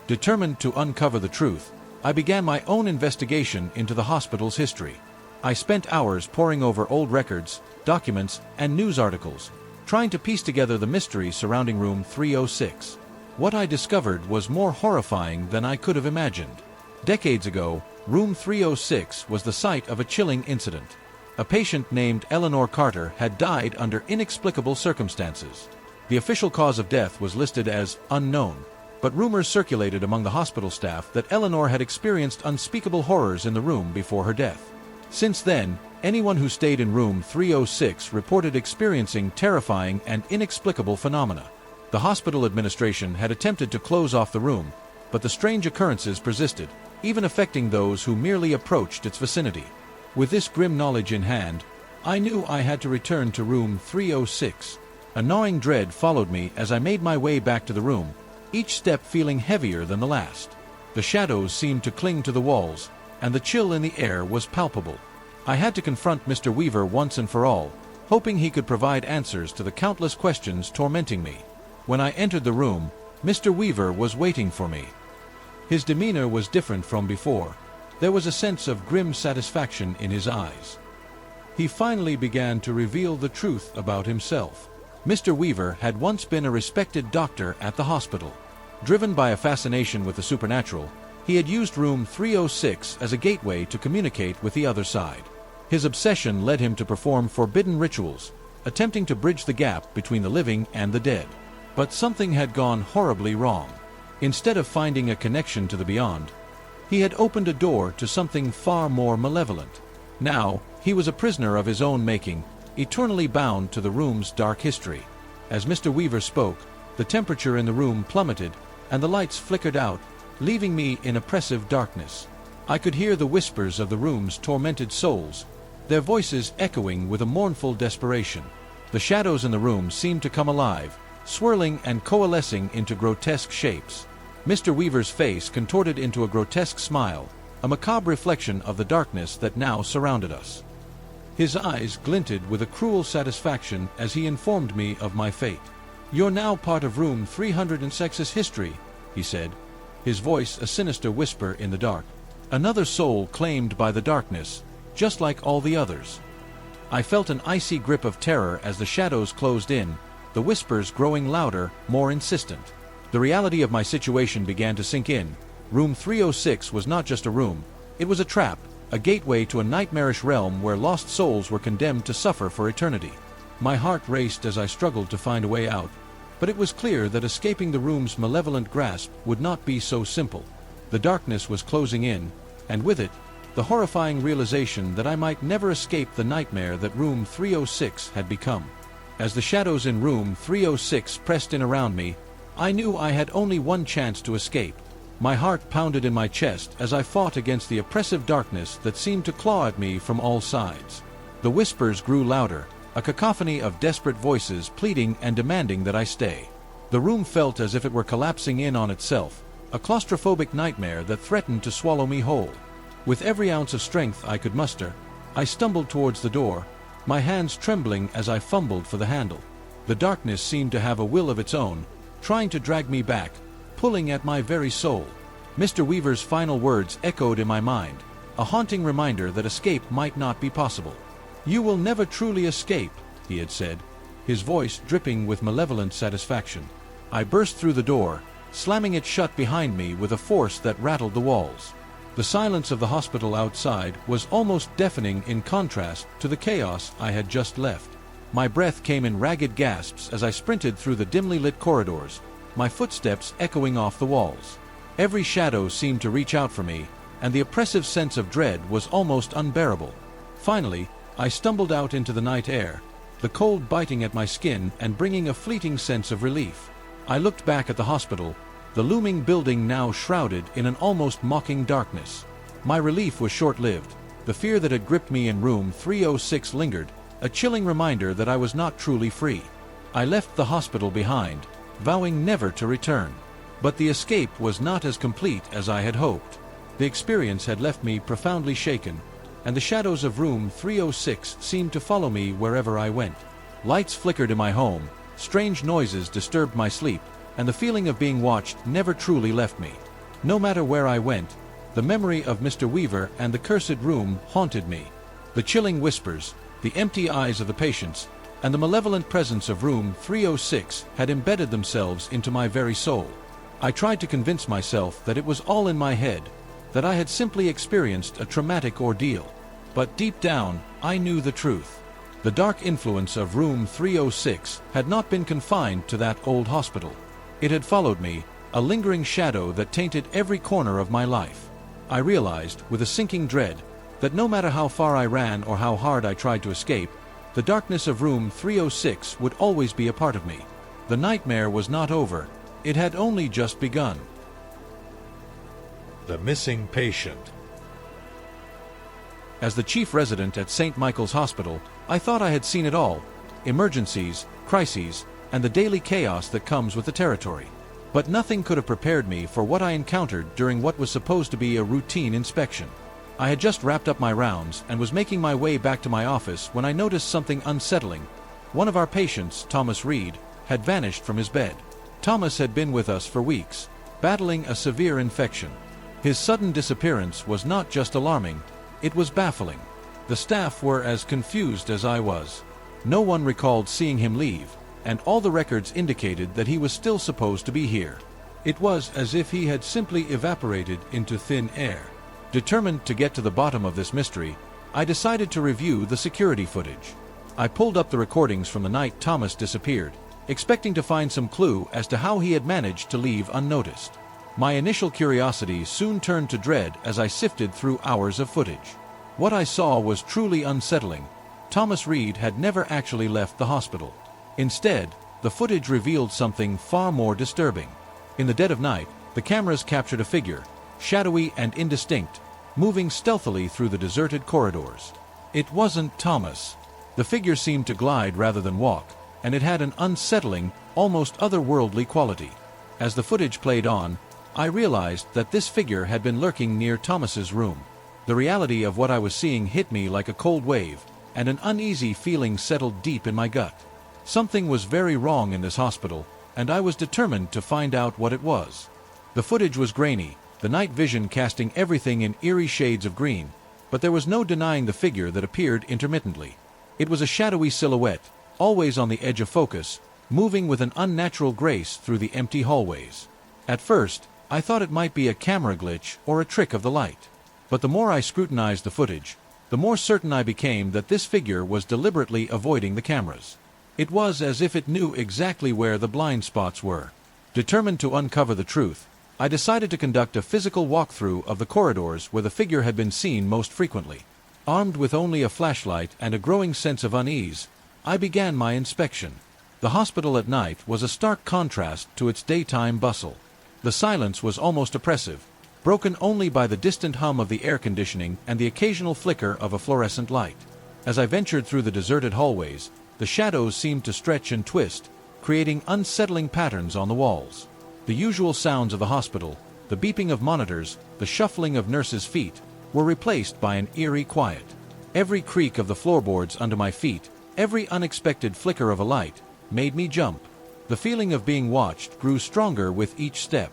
Determined to uncover the truth, I began my own investigation into the hospital's history. I spent hours poring over old records, documents, and news articles, trying to piece together the mystery surrounding room 306. What I discovered was more horrifying than I could have imagined. Decades ago, room 306 was the site of a chilling incident. A patient named Eleanor Carter had died under inexplicable circumstances. The official cause of death was listed as unknown, but rumors circulated among the hospital staff that Eleanor had experienced unspeakable horrors in the room before her death. Since then, anyone who stayed in room 306 reported experiencing terrifying and inexplicable phenomena. The hospital administration had attempted to close off the room, but the strange occurrences persisted, even affecting those who merely approached its vicinity. With this grim knowledge in hand, I knew I had to return to room 306. A gnawing dread followed me as I made my way back to the room, each step feeling heavier than the last. The shadows seemed to cling to the walls, and the chill in the air was palpable. I had to confront Mr. Weaver once and for all, hoping he could provide answers to the countless questions tormenting me. When I entered the room, Mr. Weaver was waiting for me. His demeanor was different from before. There was a sense of grim satisfaction in his eyes. He finally began to reveal the truth about himself. Mr. Weaver had once been a respected doctor at the hospital. Driven by a fascination with the supernatural, he had used room 306 as a gateway to communicate with the other side. His obsession led him to perform forbidden rituals, attempting to bridge the gap between the living and the dead. But something had gone horribly wrong. Instead of finding a connection to the beyond, he had opened a door to something far more malevolent. Now, he was a prisoner of his own making, eternally bound to the room's dark history. As Mr. Weaver spoke, the temperature in the room plummeted, and the lights flickered out, leaving me in oppressive darkness. I could hear the whispers of the room's tormented souls, their voices echoing with a mournful desperation. The shadows in the room seemed to come alive, swirling and coalescing into grotesque shapes. Mr. Weaver's face contorted into a grotesque smile, a macabre reflection of the darkness that now surrounded us. His eyes glinted with a cruel satisfaction as he informed me of my fate. "You're now part of room 306's history," he said, his voice a sinister whisper in the dark. "Another soul claimed by the darkness, just like all the others." I felt an icy grip of terror as the shadows closed in, the whispers growing louder, more insistent. The reality of my situation began to sink in. Room 306 was not just a room, it was a trap, a gateway to a nightmarish realm where lost souls were condemned to suffer for eternity. My heart raced as I struggled to find a way out, but it was clear that escaping the room's malevolent grasp would not be so simple. The darkness was closing in, and with it, the horrifying realization that I might never escape the nightmare that room 306 had become. As the shadows in room 306 pressed in around me, I knew I had only one chance to escape. My heart pounded in my chest as I fought against the oppressive darkness that seemed to claw at me from all sides. The whispers grew louder, a cacophony of desperate voices pleading and demanding that I stay. The room felt as if it were collapsing in on itself, a claustrophobic nightmare that threatened to swallow me whole. With every ounce of strength I could muster, I stumbled towards the door, my hands trembling as I fumbled for the handle. The darkness seemed to have a will of its own, trying to drag me back, pulling at my very soul. Mr. Weaver's final words echoed in my mind, a haunting reminder that escape might not be possible. "You will never truly escape," he had said, his voice dripping with malevolent satisfaction. I burst through the door, slamming it shut behind me with a force that rattled the walls. The silence of the hospital outside was almost deafening in contrast to the chaos I had just left. My breath came in ragged gasps as I sprinted through the dimly lit corridors, my footsteps echoing off the walls. Every shadow seemed to reach out for me, and the oppressive sense of dread was almost unbearable. Finally, I stumbled out into the night air, the cold biting at my skin and bringing a fleeting sense of relief. I looked back at the hospital, the looming building now shrouded in an almost mocking darkness. My relief was short-lived. The fear that had gripped me in room 306 lingered, a chilling reminder that I was not truly free. I left the hospital behind, vowing never to return. But the escape was not as complete as I had hoped. The experience had left me profoundly shaken, and the shadows of room 306 seemed to follow me wherever I went. Lights flickered in my home, strange noises disturbed my sleep, and the feeling of being watched never truly left me. No matter where I went, the memory of Mr. Weaver and the cursed room haunted me. The chilling whispers, the empty eyes of the patients, and the malevolent presence of room 306 had embedded themselves into my very soul. I tried to convince myself that it was all in my head, that I had simply experienced a traumatic ordeal. But deep down, I knew the truth. The dark influence of room 306 had not been confined to that old hospital. It had followed me, a lingering shadow that tainted every corner of my life. I realized, with a sinking dread, that no matter how far I ran or how hard I tried to escape, the darkness of room 306 would always be a part of me. The nightmare was not over. It had only just begun. The missing patient. As the chief resident at St. Michael's Hospital, I thought I had seen it all: emergencies, crises, and the daily chaos that comes with the territory. But nothing could have prepared me for what I encountered during what was supposed to be a routine inspection. I had just wrapped up my rounds and was making my way back to my office when I noticed something unsettling. One of our patients, Thomas Reed, had vanished from his bed. Thomas had been with us for weeks, battling a severe infection. His sudden disappearance was not just alarming, it was baffling. The staff were as confused as I was. No one recalled seeing him leave, and all the records indicated that he was still supposed to be here. It was as if he had simply evaporated into thin air. Determined to get to the bottom of this mystery, I decided to review the security footage. I pulled up the recordings from the night Thomas disappeared, expecting to find some clue as to how he had managed to leave unnoticed. My initial curiosity soon turned to dread as I sifted through hours of footage. What I saw was truly unsettling. Thomas Reed had never actually left the hospital. Instead, the footage revealed something far more disturbing. In the dead of night, the cameras captured a figure, shadowy and indistinct, moving stealthily through the deserted corridors. It wasn't Thomas. The figure seemed to glide rather than walk, and it had an unsettling, almost otherworldly quality. As the footage played on, I realized that this figure had been lurking near Thomas's room. The reality of what I was seeing hit me like a cold wave, and an uneasy feeling settled deep in my gut. Something was very wrong in this hospital, and I was determined to find out what it was. The footage was grainy, the night vision casting everything in eerie shades of green, but there was no denying the figure that appeared intermittently. It was a shadowy silhouette, always on the edge of focus, moving with an unnatural grace through the empty hallways. At first, I thought it might be a camera glitch or a trick of the light. But the more I scrutinized the footage, the more certain I became that this figure was deliberately avoiding the cameras. It was as if it knew exactly where the blind spots were. Determined to uncover the truth, I decided to conduct a physical walkthrough of the corridors where the figure had been seen most frequently. Armed with only a flashlight and a growing sense of unease, I began my inspection. The hospital at night was a stark contrast to its daytime bustle. The silence was almost oppressive, broken only by the distant hum of the air conditioning and the occasional flicker of a fluorescent light. As I ventured through the deserted hallways, the shadows seemed to stretch and twist, creating unsettling patterns on the walls. The usual sounds of the hospital, the beeping of monitors, the shuffling of nurses' feet, were replaced by an eerie quiet. Every creak of the floorboards under my feet, every unexpected flicker of a light, made me jump. The feeling of being watched grew stronger with each step.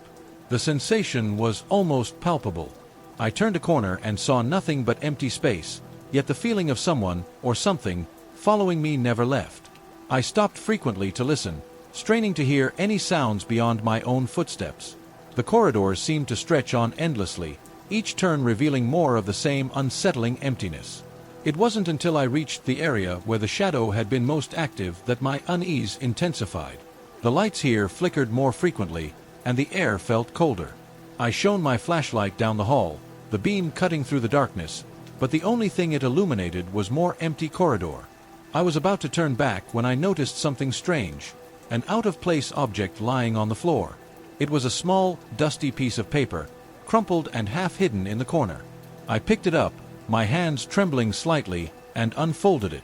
The sensation was almost palpable. I turned a corner and saw nothing but empty space, yet the feeling of someone, or something, following me never left. I stopped frequently to listen, straining to hear any sounds beyond my own footsteps. The corridors seemed to stretch on endlessly, each turn revealing more of the same unsettling emptiness. It wasn't until I reached the area where the shadow had been most active that my unease intensified. The lights here flickered more frequently, and the air felt colder. I shone my flashlight down the hall, the beam cutting through the darkness, but the only thing it illuminated was more empty corridor. I was about to turn back when I noticed something strange, an out-of-place object lying on the floor. It was a small, dusty piece of paper, crumpled and half-hidden in the corner. I picked it up, my hands trembling slightly, and unfolded it.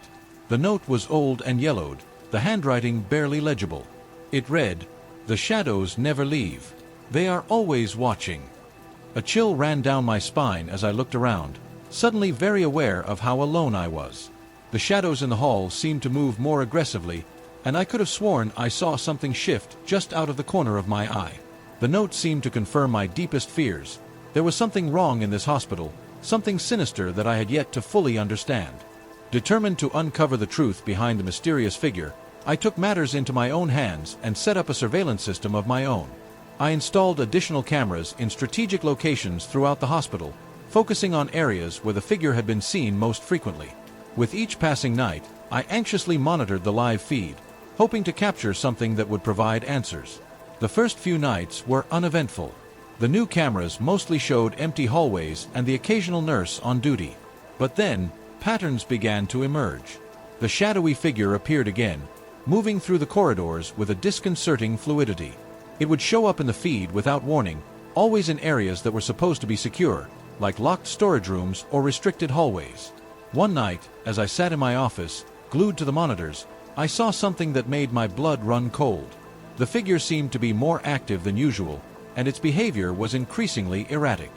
The note was old and yellowed, the handwriting barely legible. It read, "The shadows never leave. They are always watching." A chill ran down my spine as I looked around, suddenly very aware of how alone I was. The shadows in the hall seemed to move more aggressively, and I could have sworn I saw something shift just out of the corner of my eye. The note seemed to confirm my deepest fears. There was something wrong in this hospital, something sinister that I had yet to fully understand. Determined to uncover the truth behind the mysterious figure, I took matters into my own hands and set up a surveillance system of my own. I installed additional cameras in strategic locations throughout the hospital, focusing on areas where the figure had been seen most frequently. With each passing night, I anxiously monitored the live feed, hoping to capture something that would provide answers. The first few nights were uneventful. The new cameras mostly showed empty hallways and the occasional nurse on duty. But then, patterns began to emerge. The shadowy figure appeared again, moving through the corridors with a disconcerting fluidity. It would show up in the feed without warning, always in areas that were supposed to be secure, like locked storage rooms or restricted hallways. One night, as I sat in my office, glued to the monitors, I saw something that made my blood run cold. The figure seemed to be more active than usual, and its behavior was increasingly erratic.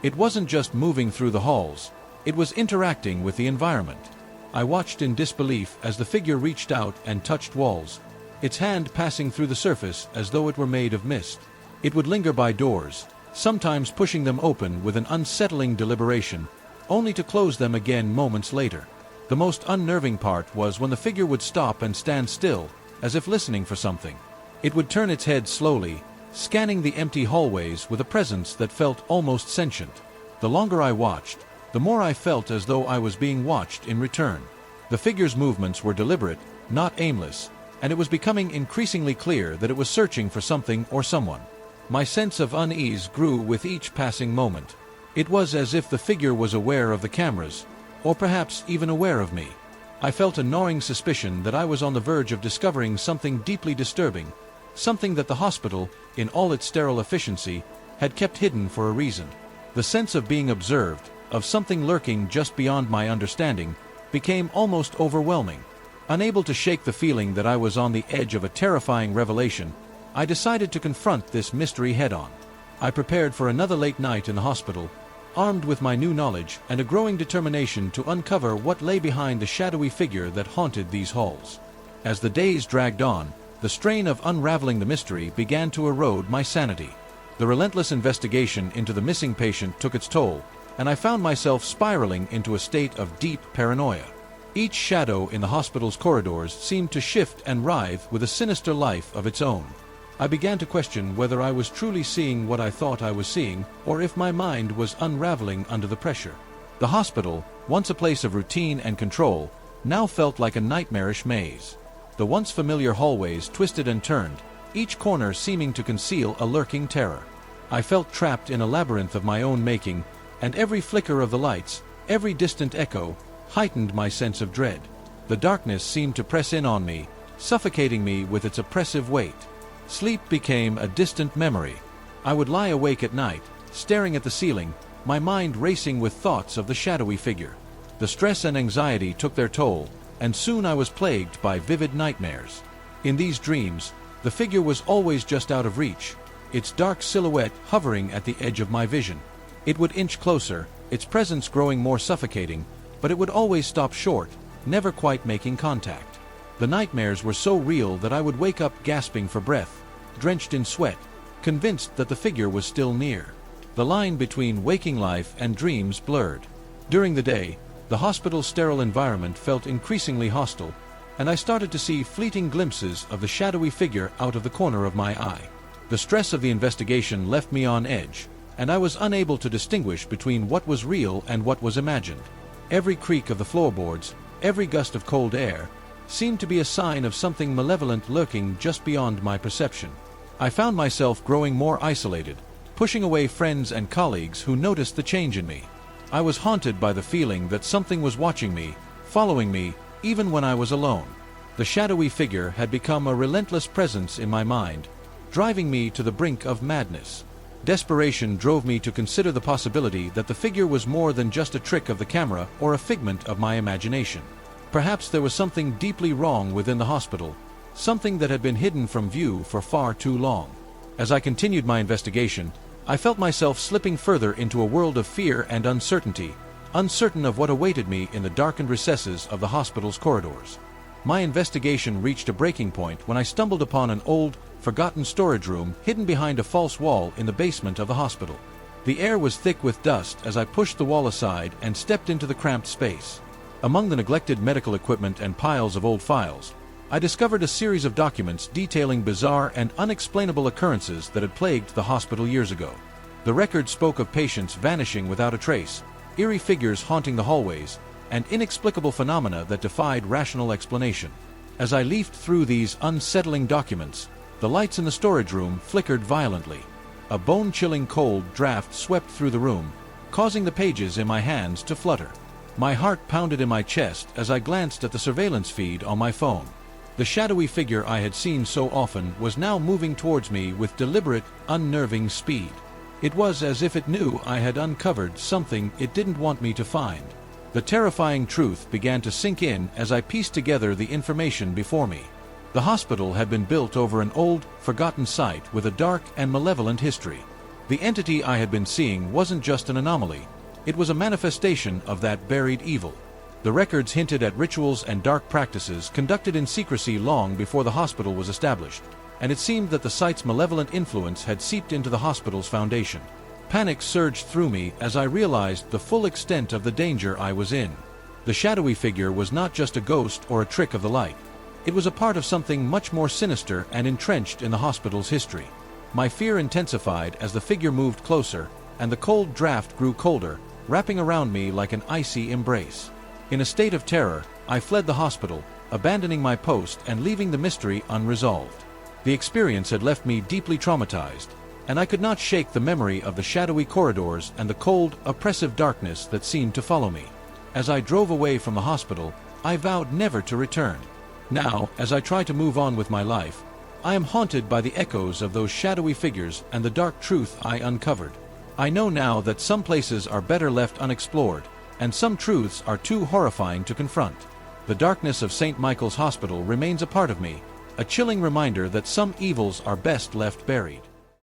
It wasn't just moving through the halls, it was interacting with the environment. I watched in disbelief as the figure reached out and touched walls, its hand passing through the surface as though it were made of mist. It would linger by doors, sometimes pushing them open with an unsettling deliberation, only to close them again moments later. The most unnerving part was when the figure would stop and stand still, as if listening for something. It would turn its head slowly, scanning the empty hallways with a presence that felt almost sentient. The longer I watched, the more I felt as though I was being watched in return. The figure's movements were deliberate, not aimless, and it was becoming increasingly clear that it was searching for something or someone. My sense of unease grew with each passing moment. It was as if the figure was aware of the cameras, or perhaps even aware of me. I felt a gnawing suspicion that I was on the verge of discovering something deeply disturbing, something that the hospital, in all its sterile efficiency, had kept hidden for a reason. The sense of being observed, of something lurking just beyond my understanding, became almost overwhelming. Unable to shake the feeling that I was on the edge of a terrifying revelation, I decided to confront this mystery head-on. I prepared for another late night in the hospital, armed with my new knowledge and a growing determination to uncover what lay behind the shadowy figure that haunted these halls. As the days dragged on, the strain of unraveling the mystery began to erode my sanity. The relentless investigation into the missing patient took its toll, and I found myself spiraling into a state of deep paranoia. Each shadow in the hospital's corridors seemed to shift and writhe with a sinister life of its own. I began to question whether I was truly seeing what I thought I was seeing, or if my mind was unraveling under the pressure. The hospital, once a place of routine and control, now felt like a nightmarish maze. The once familiar hallways twisted and turned, each corner seeming to conceal a lurking terror. I felt trapped in a labyrinth of my own making, and every flicker of the lights, every distant echo, heightened my sense of dread. The darkness seemed to press in on me, suffocating me with its oppressive weight. Sleep became a distant memory. I would lie awake at night, staring at the ceiling, my mind racing with thoughts of the shadowy figure. The stress and anxiety took their toll, and soon I was plagued by vivid nightmares. In these dreams, the figure was always just out of reach, its dark silhouette hovering at the edge of my vision. It would inch closer, its presence growing more suffocating, but it would always stop short, never quite making contact. The nightmares were so real that I would wake up gasping for breath, drenched in sweat, convinced that the figure was still near. The line between waking life and dreams blurred. During the day, the hospital's sterile environment felt increasingly hostile, and I started to see fleeting glimpses of the shadowy figure out of the corner of my eye. The stress of the investigation left me on edge, and I was unable to distinguish between what was real and what was imagined. Every creak of the floorboards, every gust of cold air, seemed to be a sign of something malevolent lurking just beyond my perception. I found myself growing more isolated, pushing away friends and colleagues who noticed the change in me. I was haunted by the feeling that something was watching me, following me, even when I was alone. The shadowy figure had become a relentless presence in my mind, driving me to the brink of madness. Desperation drove me to consider the possibility that the figure was more than just a trick of the camera or a figment of my imagination. Perhaps there was something deeply wrong within the hospital, something that had been hidden from view for far too long. As I continued my investigation, I felt myself slipping further into a world of fear and uncertainty, uncertain of what awaited me in the darkened recesses of the hospital's corridors. My investigation reached a breaking point when I stumbled upon an old, forgotten storage room hidden behind a false wall in the basement of the hospital. The air was thick with dust as I pushed the wall aside and stepped into the cramped space. Among the neglected medical equipment and piles of old files, I discovered a series of documents detailing bizarre and unexplainable occurrences that had plagued the hospital years ago. The records spoke of patients vanishing without a trace, eerie figures haunting the hallways, and inexplicable phenomena that defied rational explanation. As I leafed through these unsettling documents, the lights in the storage room flickered violently. A bone-chilling cold draft swept through the room, causing the pages in my hands to flutter. My heart pounded in my chest as I glanced at the surveillance feed on my phone. The shadowy figure I had seen so often was now moving towards me with deliberate, unnerving speed. It was as if it knew I had uncovered something it didn't want me to find. The terrifying truth began to sink in as I pieced together the information before me. The hospital had been built over an old, forgotten site with a dark and malevolent history. The entity I had been seeing wasn't just an anomaly, it was a manifestation of that buried evil. The records hinted at rituals and dark practices conducted in secrecy long before the hospital was established, and it seemed that the site's malevolent influence had seeped into the hospital's foundation. Panic surged through me as I realized the full extent of the danger I was in. The shadowy figure was not just a ghost or a trick of the light. It was a part of something much more sinister and entrenched in the hospital's history. My fear intensified as the figure moved closer, and the cold draft grew colder, wrapping around me like an icy embrace. In a state of terror, I fled the hospital, abandoning my post and leaving the mystery unresolved. The experience had left me deeply traumatized, and I could not shake the memory of the shadowy corridors and the cold, oppressive darkness that seemed to follow me. As I drove away from the hospital, I vowed never to return. Now, as I try to move on with my life, I am haunted by the echoes of those shadowy figures and the dark truth I uncovered. I know now that some places are better left unexplored, and some truths are too horrifying to confront. The darkness of St. Michael's Hospital remains a part of me, a chilling reminder that some evils are best left buried.